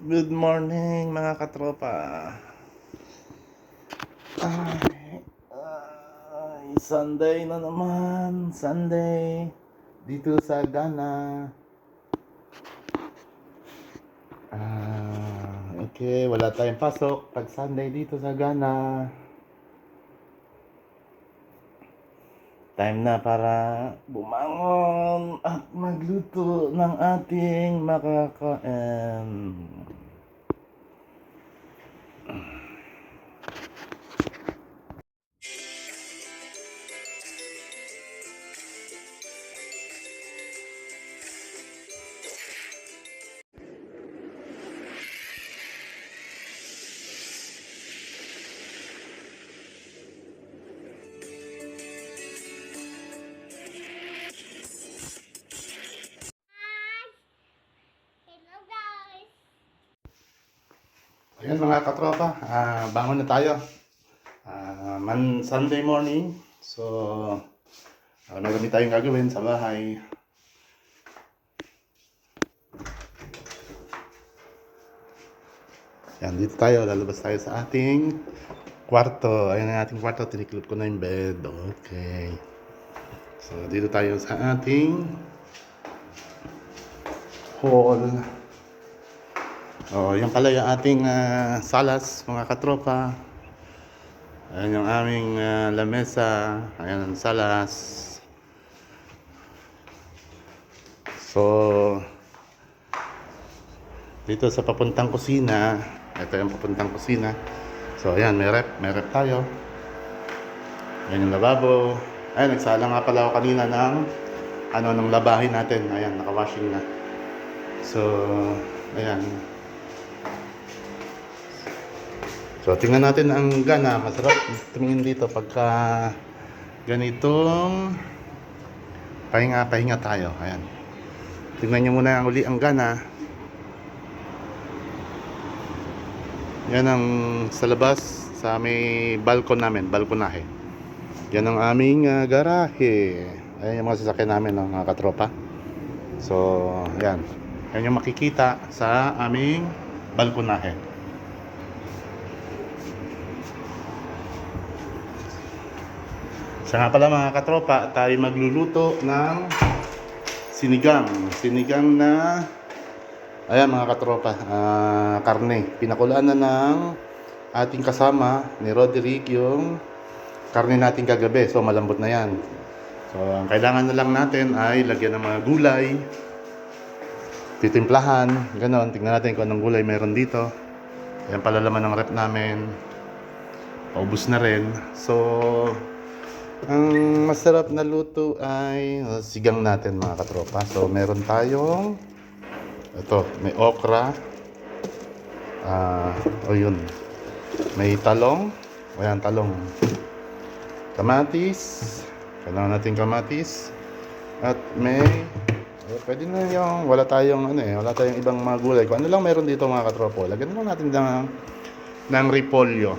Good morning mga katropa. Sunday na naman. Sunday dito sa Ghana. Okay, wala tayong pasok pag Sunday dito sa Ghana. Time na para bumangon at magluto ng ating makakain. Ayan mga katropa, bangon na tayo. Sunday morning. So, marami tayong gagawin sa bahay. Yan, dito tayo. Lalabas tayo sa ating kwarto. Ayan ang ating kwarto. Tiniklop ko na yung bed. Okay. So, dito tayo sa ating hall. Yan pala yung ating salas, mga katropa. Ayan yung aming lamesa. Ayan ang salas. So, dito sa papuntang kusina, ito yung papuntang kusina. So, ayan, may rep tayo. Ayan yung lababo. Ayan, nagsala nga pala ako kanina ng labahin natin. Ayan, naka-washing na. So, ayan. So, tingnan natin ang Ghana. Masarap tumingin dito pagka ganitong pahinga tayo. Ayan. Tingnan nyo muna uli ang Ghana. Yan ang sa labas, sa may balkon namin, balkonahe. Yan ang aming garahe. Ayan yung mga sasakyan namin ng mga katropa. So, yan. Yan yung makikita sa aming balkonahe. Siya nga pala mga katropa, tayo magluluto ng sinigang. Sinigang na, ayan mga katropa, karne. Pinakulaan na ng ating kasama ni Roderick yung karne natin kagabi. So malambot na yan. So ang kailangan na lang natin ay lagyan ng mga gulay. Titimplahan, ganon. Tingnan natin kung anong gulay meron dito. Ayan pala laman ng rep namin. Paubos na rin. So ang masarap na luto ay sigang natin mga katropa. So meron tayong ito, may okra. Yun. May talong. Ayan, talong. Kamatis. Kailangan natin kamatis. At may pwede na yung wala tayong ibang mga gulay. Kung ano lang meron dito mga katropa. Lagyan lang natin ng repolyo.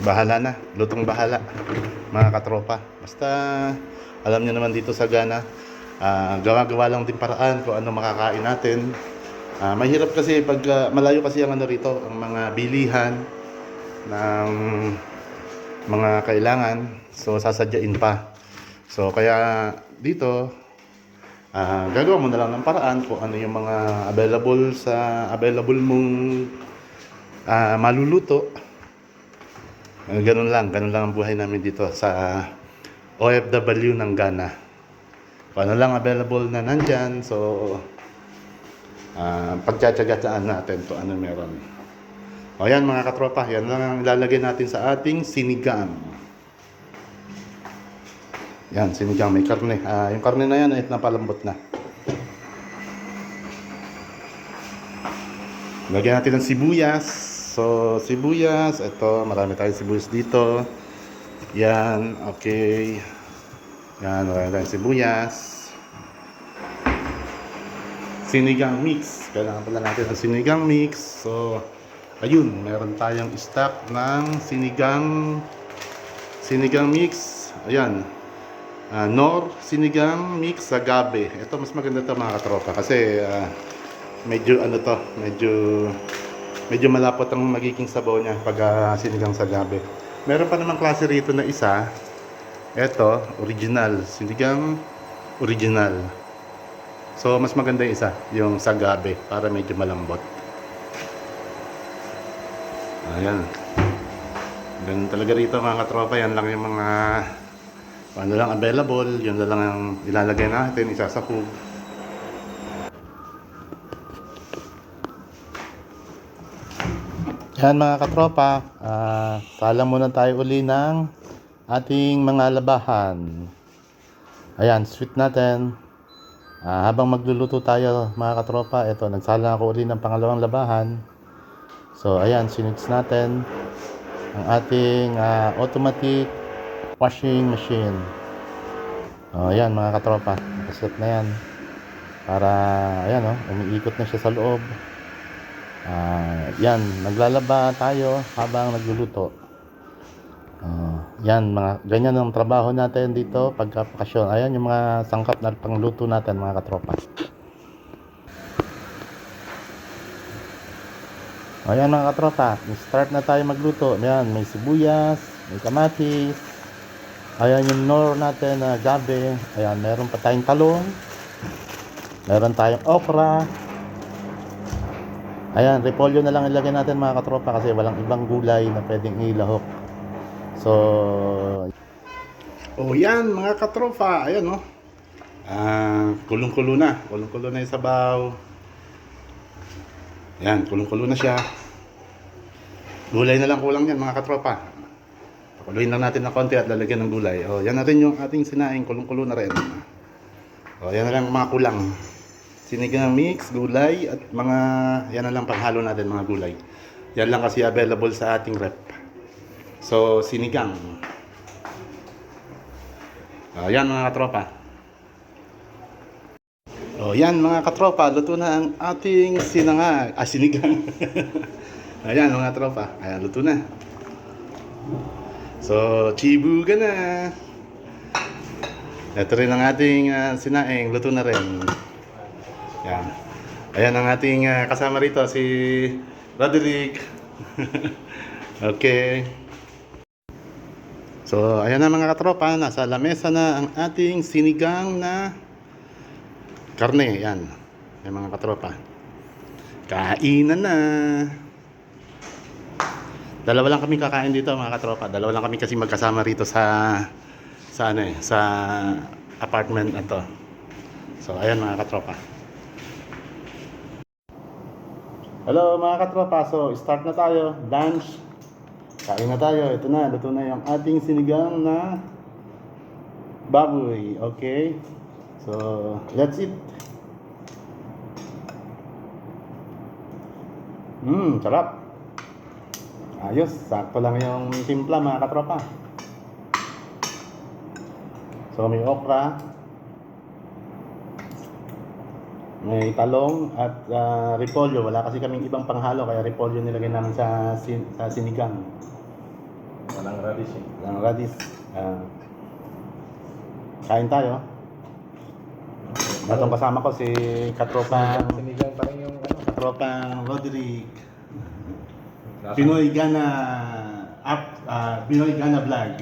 Bahala na, lutong bahala mga katropa. Basta alam niyo naman dito sa Ghana, gawa-gawa lang din paraan kung ano makakain natin. Mahirap kasi pag malayo kasi ang rito, ang mga bilihan ng mga kailangan. So sasadyain pa. So kaya dito gagawa mo na lang ng paraan kung ano yung mga available mong maluluto. Ganun lang ang buhay namin dito sa OFW ng Ghana. Kung ano lang available na nandyan, so pagtsatsagaan natin kung ano meron. O yan mga katropa, yan lang ang ilalagay natin sa ating sinigang. Yan, sinigang, may karne. Yung karne na yan ay napalambot na. Lagyan natin ng sibuyas. So, sibuyas, ito, marami tayong sibuyas dito. Yan, okay. Yan, marami tayong sibuyas. Sinigang mix. Kailangan pala natin ng sinigang mix. So, ayun, meron tayong stock ng sinigang mix. Ayan. Nor sinigang mix sa gabi. Ito, mas maganda ito mga katropa. Kasi, medyo ano to, medyo malapot ang magiging sabaw niya pag sinigang sa gabi. Meron pa namang klase rito na isa. Ito, original. Sinigang original. So, mas maganda yung isa, yung sa gabi, para medyo malambot. Ayan. Ganun talaga rito mga katropa. Yan lang yung mga ano lang available. Yun na lang ang ilalagay natin, isasahog. Yan mga katropa, salang muna tayo uli ng ating mga labahan. Ayan, sweet natin. Habang magluluto tayo mga katropa, ito, nagsalang ako uli ng pangalawang labahan. So ayan, sinits natin ang ating automatic washing machine. Ayan mga katropa, nakaset na yan. Para, ayan umiikot na siya sa loob. Yan, naglalaba tayo habang nagluluto. Yan, ganyan ang trabaho natin dito pagka bakasyon. Ayan yung mga sangkap na pangluto natin mga katropa. Ayan mga katropa, start na tayo magluto. Ayan, may sibuyas, may kamatis. Ayan yung nor natin na gabi. Ayan, meron pa tayong talong. Meron tayong okra. Ayan, repolyo na lang ilagay natin mga katropa kasi walang ibang gulay na pwedeng ilahok. So, yan mga katropa, ayan kulong-kulo na. Kulong-kulo na yung sabaw. Ayan, kulong-kulo na siya. Gulay na lang kulang yan mga katropa. Pakuluin lang natin ng konti at lalagyan ng gulay. Yan na rin yung ating sinaing, kulong-kulo na rin. Yan na lang mga kulang. Sinigang mix, gulay, at mga, yan na lang panghalo natin mga gulay. Yan lang kasi available sa ating rep. So, sinigang. Yan mga katropa. Yan mga katropa, luto na ang ating sinigang. Ayan mga tropa, ayan, luto na. So, chibuga na. Ito rin ang ating sinaing, luto na rin. Yan. Ayan ang ating kasama rito, si Roderick. Okay. So, ayan na mga katropa, nasa lamesa na ang ating sinigang na karne. Yan. Ayan mga katropa. Kainan na. Dalawa lang kami kakain dito mga katropa. Dalawa lang kami kasi magkasama rito sa apartment na to. So, ayan mga katropa. Hello mga katropa, so start na tayo, lunch, kain na tayo, ito na, luto na yung ating sinigang na baboy, okay, so let's eat. Sarap, ayos, sakto lang yung timpla mga katropa. So may okra, may talong at repolyo. Wala kasi kaming ibang panghalo kaya repolyo nilagay namin sa sinigang. Walang radish eh. Walang radish. Kain tayo. Natong kasama ko si katropang Sinigang pa rin yung katropang Roderick. Pinoy Gana Pinoy Gana Vlog.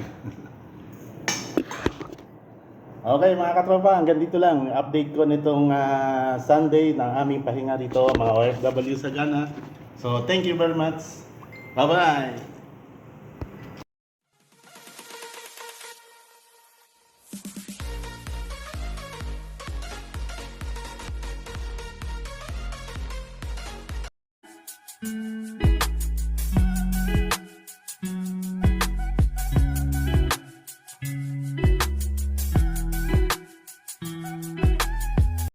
Okay mga katropa, hanggang dito lang update ko nitong Sunday ng aming pahinga dito mga OFW sa Ghana. So thank you very much. Bye bye.